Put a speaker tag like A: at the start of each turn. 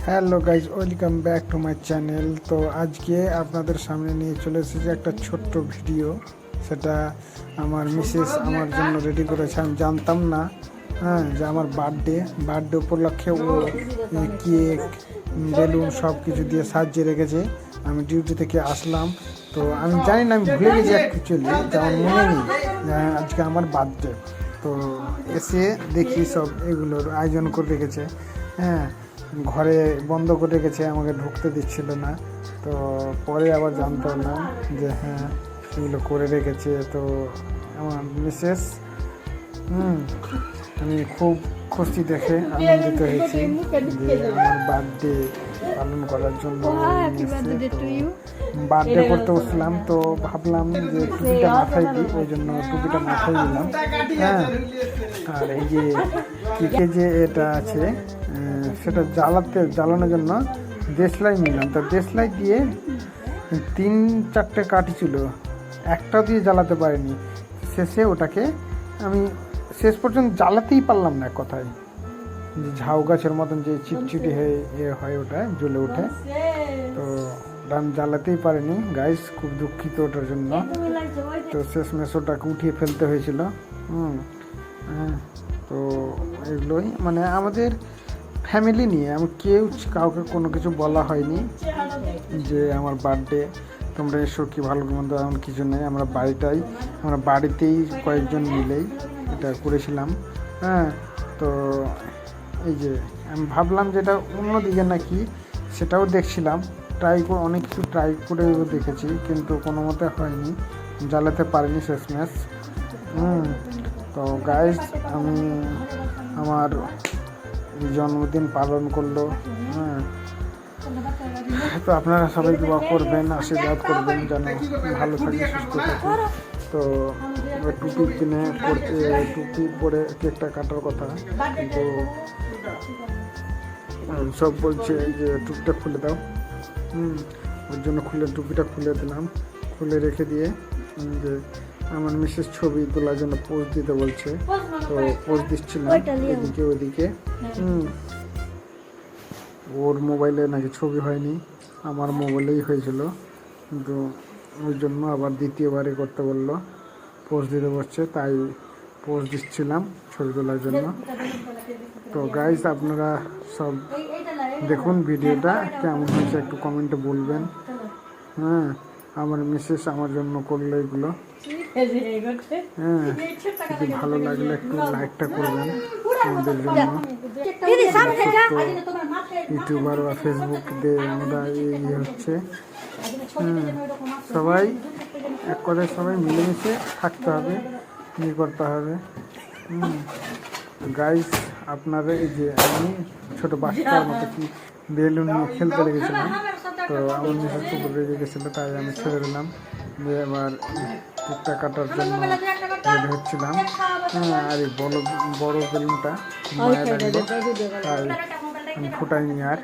A: Hello guys, welcome back to my channel. তো আজকে আপনাদের সামনে নিয়ে চলে এসেছি একটা ছোট্ট ভিডিও। সেটা আমার মিসেস আমার জন্য রেডি করেছে। আমি জানতাম না যে আমার বার্থডে উপলক্ষে ও কেক, বেলুন সব কিছু দিয়ে সাজিয়ে রেখেছে। আমি ডিউটি থেকে আসলাম, তো আমি জানি না, আমি ভুলে গেছি অ্যাকচুয়ালি, যে আমার মনে নেই আজকে আমার বার্থডে। তো এসে দেখি সব এগুলোর আয়োজন করে রেখেছে। ঘরে বন্ধ করে রেখেছে, আমাকে ঢুকতে দিচ্ছিল না। তো পরে আবার জানতে পারলাম যে এগুলো করে রেখেছে। তো আমার মিসেস আমি খুব খুশি দেখে আনন্দিত হয়েছি যে আমার বার্থডে পালন করার জন্য বার্থডে করতে বসলাম। তো ভাবলাম যে টুপিটা মাথায় দিই, ওই জন্য টুপিটা মাথায় দিলাম। আর এই যে কেকে যে এটা আছে সেটা জ্বালানোর জন্য দেশলাই নিলাম। তো দেশলাই দিয়ে 3-4টে কাঠি ছিল, একটা দিয়ে জ্বালাতে পারিনি। শেষে ওটাকে আমি শেষ পর্যন্ত জ্বালাতেই পারলাম না। কথায় ঝাউ গাছের মতন যে চিটচিটি হয় ওটা জ্বলে ওঠে। তো আমি জ্বালাতেই পারিনি গাইস, খুব দুঃখিত ওটার জন্য। তো শেষমেশ ওটাকে উঠিয়ে ফেলতে হয়েছিল। তো এগুলোই মানে আমাদের ফ্যামিলি নিয়ে আমি কাউকে কোনো কিছু বলা হয়নি যে আমার বার্থডে তোমরা এসো কি ভালো মন্দ, এমন কিছু নেই। আমরা বাড়িতেই কয়েকজন মিলেই এটা করেছিলাম। তো এই যে আমি ভাবলাম যেটা অন্যদিকে নাকি, সেটাও দেখছিলাম, অনেক কিছু ট্রাই করে দেখেছি, কিন্তু কোনো মতে হয়নি, জ্বালাতে পারিনি শেষমেশ। তো গাইস, আমি আমার জন্মদিন পালন করলো। তো আপনারা সবাই দোয়া করবেন, আশীর্বাদ করবেন যেন ভালো থাকি, সুস্থ থাকি। তো টুপি পরে কেকটা কাটার কথা, কিন্তু সব বলছে যে টুপিটা খুলে দাও। ওর জন্য টুপিটা খুলে দিলাম, খুলে রেখে দিয়ে যে আমার মিসেস ছবি তোলার জন্য পোজ দিতে বলছে। তো পোজ দিচ্ছিলাম এদিকে ওদিকে। ওর মোবাইলে নাকি ছবি হয়নি, আমার মোবাইলেই হয়েছিল, কিন্তু ওই জন্য আবার দ্বিতীয়বারে করতে বললো, পোজ দিতে বলছে, তাই পোজ দিচ্ছিলাম ছবি তোলার জন্য। তো গাইস, আপনারা সব দেখুন ভিডিওটা কেমন হয়েছে, একটু কমেন্টে বলবেন। আমার মিসেস আমার জন্য করলো এগুলো। যদি ভালো লাগলে একটু লাইকটা করবেন আমাদের জন্য। ইউটিউবার বা ফেসবুক দিয়ে আমরা হচ্ছে সবাই এক কথায় সবাই মিলেমিশে থাকতে হবে, করতে হবে। গাইস, আপনারা এই যে আমি ছোটো বাচ্চার মতো কি বেলুন নিয়ে খেলতে লেগেছিলাম, তো আমার মিসেস উপর রেগে গেছিলো, তাই আমি ছেড়ে দিলাম। যে আবার কেকটা কাটার জন্য রেডি হচ্ছিলাম। আর এই বড় বেলুনটা মায়ের লাগলো, তাই আমি ফুটাইনি আর।